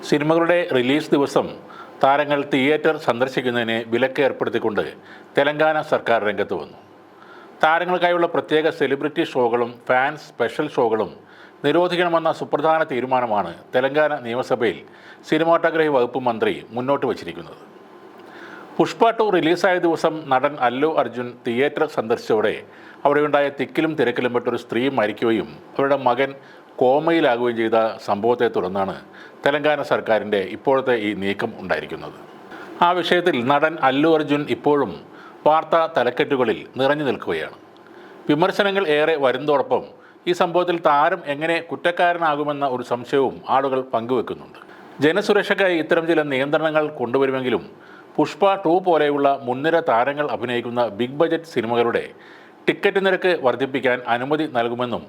സിനിമകളുടെ റിലീസ് ദിവസം താരങ്ങൾ തിയേറ്റർ സന്ദർശിക്കുന്നതിന് വിലക്ക് ഏർപ്പെടുത്തിക്കൊണ്ട് തെലങ്കാന സർക്കാർ രംഗത്ത് വന്നു. താരങ്ങൾക്കായുള്ള പ്രത്യേക സെലിബ്രിറ്റി ഷോകളും ഫാൻസ് സ്പെഷ്യൽ ഷോകളും നിരോധിക്കണമെന്ന സുപ്രധാന തീരുമാനമാണ് തെലങ്കാന നിയമസഭയിൽ സിനിമാറ്റോഗ്രഫി വകുപ്പ് മന്ത്രി മുന്നോട്ട് വച്ചിരിക്കുന്നത്. പുഷ്പ 2 റിലീസായ ദിവസം നടൻ അല്ലു അർജുൻ തിയേറ്റർ സന്ദർശിച്ചതോടെ അവിടെയുണ്ടായ തിക്കിലും തിരക്കിലും പെട്ടൊരു സ്ത്രീ മരിക്കുകയും അവരുടെ മകൻ കോമയിലാകുകയും ചെയ്ത സംഭവത്തെ തുടർന്നാണ് തെലങ്കാന സർക്കാരിൻ്റെ ഇപ്പോഴത്തെ ഈ നീക്കം ഉണ്ടായിരിക്കുന്നത്. ആ വിഷയത്തിൽ നടൻ അല്ലു അർജുൻ ഇപ്പോഴും വാർത്താ തലക്കെട്ടുകളിൽ നിറഞ്ഞു നിൽക്കുകയാണ്. വിമർശനങ്ങൾ ഏറെ വരുന്നതോടൊപ്പം ഈ സംഭവത്തിൽ താരം എങ്ങനെ കുറ്റക്കാരനാകുമെന്ന ഒരു സംശയവും ആളുകൾ പങ്കുവെക്കുന്നുണ്ട്. ജനസുരക്ഷയ്ക്കായി ഇത്തരം ചില നിയന്ത്രണങ്ങൾ കൊണ്ടുവരുമെങ്കിലും പുഷ്പ 2 പോലെയുള്ള മുൻനിര താരങ്ങൾ അഭിനയിക്കുന്ന ബിഗ് ബജറ്റ് സിനിമകളുടെ ടിക്കറ്റ് നിരക്ക് വർദ്ധിപ്പിക്കാൻ അനുമതി നൽകുമെന്നും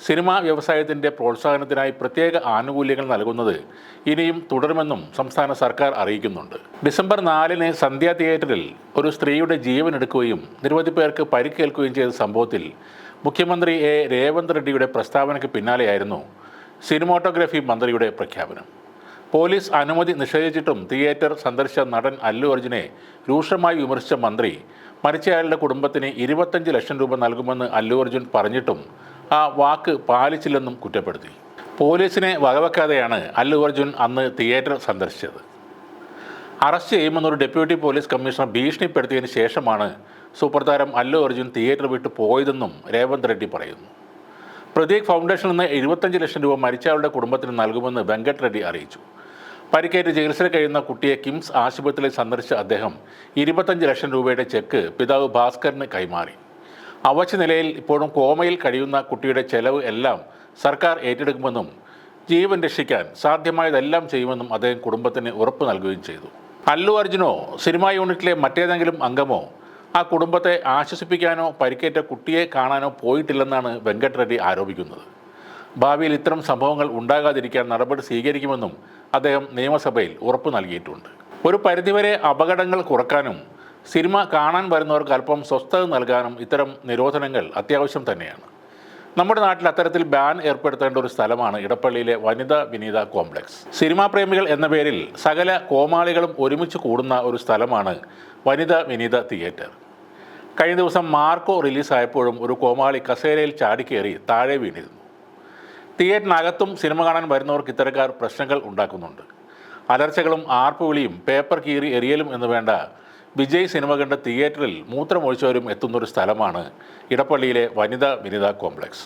സിനിമാ വ്യവസായത്തിൻ്റെ പ്രോത്സാഹനത്തിനായി പ്രത്യേക ആനുകൂല്യങ്ങൾ നൽകുന്നത് ഇനിയും തുടരുമെന്നും സംസ്ഥാന സർക്കാർ അറിയിക്കുന്നുണ്ട്. ഡിസംബർ 4-ന് സന്ധ്യ തിയേറ്ററിൽ ഒരു സ്ത്രീയുടെ ജീവൻ എടുക്കുകയും നിരവധി പേർക്ക് പരിക്കേൽക്കുകയും ചെയ്ത സംഭവത്തിൽ മുഖ്യമന്ത്രി രേവന്ത് റെഡ്ഡിയുടെ പ്രസ്താവനയ്ക്ക് പിന്നാലെയായിരുന്നു സിനിമാറ്റോഗ്രഫി മന്ത്രിയുടെ പ്രഖ്യാപനം. പോലീസ് അനുമതി നിഷേധിച്ചിട്ടും തിയേറ്റർ സന്ദർശിച്ച നടൻ അല്ലു അർജുനെ രൂക്ഷമായി വിമർശിച്ച മന്ത്രി മരിച്ചയാളുടെ കുടുംബത്തിന് 25 ലക്ഷം രൂപ നൽകുമെന്ന് അല്ലു അർജുൻ പറഞ്ഞിട്ടും ആ വാക്ക് പാലിച്ചില്ലെന്നും കുറ്റപ്പെടുത്തി. പോലീസിനെ വകവെക്കാതെയാണ് അല്ലു അർജുൻ അന്ന് തിയേറ്റർ സന്ദർശിച്ചത്. അറസ്റ്റ് ചെയ്യുമെന്നൊരു ഡെപ്യൂട്ടി പോലീസ് കമ്മീഷണർ ഭീഷണിപ്പെടുത്തിയതിന് ശേഷമാണ് സൂപ്പർ താരം അല്ലു അർജുൻ തിയേറ്റർ വിട്ട് പോയതെന്നും രേവന്ത് റെഡ്ഡി പറയുന്നു. പ്രതീക് ഫൗണ്ടേഷനിൽ നിന്ന് 25 ലക്ഷം രൂപ മരിച്ചയാളുടെ കുടുംബത്തിന് നൽകുമെന്ന് വെങ്കട്ട് റെഡ്ഡി അറിയിച്ചു. പരിക്കേറ്റ് ചികിത്സയിൽ കഴിയുന്ന കുട്ടിയെ കിംസ് ആശുപത്രിയിൽ സന്ദർശിച്ച അദ്ദേഹം 25 ലക്ഷം രൂപയുടെ ചെക്ക് പിതാവ് ഭാസ്കറിന് കൈമാറി. അവശ നിലയിൽ ഇപ്പോഴും കോമയിൽ കഴിയുന്ന കുട്ടിയുടെ ചെലവ് എല്ലാം സർക്കാർ ഏറ്റെടുക്കുമെന്നും ജീവൻ രക്ഷിക്കാൻ സാധ്യമായതെല്ലാം ചെയ്യുമെന്നും അദ്ദേഹം കുടുംബത്തിന് ഉറപ്പ് നൽകുകയും ചെയ്തു. അല്ലു അർജുനോ സിനിമാ യൂണിറ്റിലെ മറ്റേതെങ്കിലും അംഗമോ ആ കുടുംബത്തെ ആശ്വസിപ്പിക്കാനോ പരിക്കേറ്റ കുട്ടിയെ കാണാനോ പോയിട്ടില്ലെന്നാണ് വെങ്കട്ട് റെഡ്ഡി ആരോപിക്കുന്നത്. ഭാവിയിൽ ഇത്തരം സംഭവങ്ങൾ ഉണ്ടാകാതിരിക്കാൻ നടപടി സ്വീകരിക്കുമെന്നും അദ്ദേഹം നിയമസഭയിൽ ഉറപ്പ് നൽകിയിട്ടുണ്ട്. ഒരു പരിധിവരെ അപകടങ്ങൾ കുറക്കാനും സിനിമ കാണാൻ വരുന്നവർക്ക് അല്പം സ്വസ്ഥത നൽകാനും ഇത്തരം നിരോധനങ്ങൾ അത്യാവശ്യം തന്നെയാണ്. നമ്മുടെ നാട്ടിൽ അത്തരത്തിൽ ബാൻ ഏർപ്പെടുത്തേണ്ട ഒരു സ്ഥലമാണ് ഇടപ്പള്ളിയിലെ വനിത വിനീത കോംപ്ലക്സ്. സിനിമാ പ്രേമികൾ എന്ന പേരിൽ സകല കോമാളികളും ഒരുമിച്ച് കൂടുന്ന ഒരു സ്ഥലമാണ് വനിത വിനീത തിയേറ്റർ. കഴിഞ്ഞ ദിവസം മാർക്കോ റിലീസായപ്പോഴും ഒരു കോമാളി കസേരയിൽ ചാടിക്കേറി താഴെ വീണിരുന്നു. തിയേറ്ററിനകത്തും സിനിമ കാണാൻ വരുന്നവർക്ക് ഇത്തരക്കാർ പ്രശ്നങ്ങൾ ഉണ്ടാക്കുന്നുണ്ട്. അലർച്ചകളും ആർപ്പുവിളിയും പേപ്പർ കീറി എറിയലും എന്ന് വേണ്ട വിജയ് സിനിമ കണ്ട തിയേറ്ററിൽ മൂത്രമൊഴിച്ചവരും എത്തുന്നൊരു സ്ഥലമാണ് ഇടപ്പള്ളിയിലെ വനിത വിനീത കോംപ്ലക്സ്.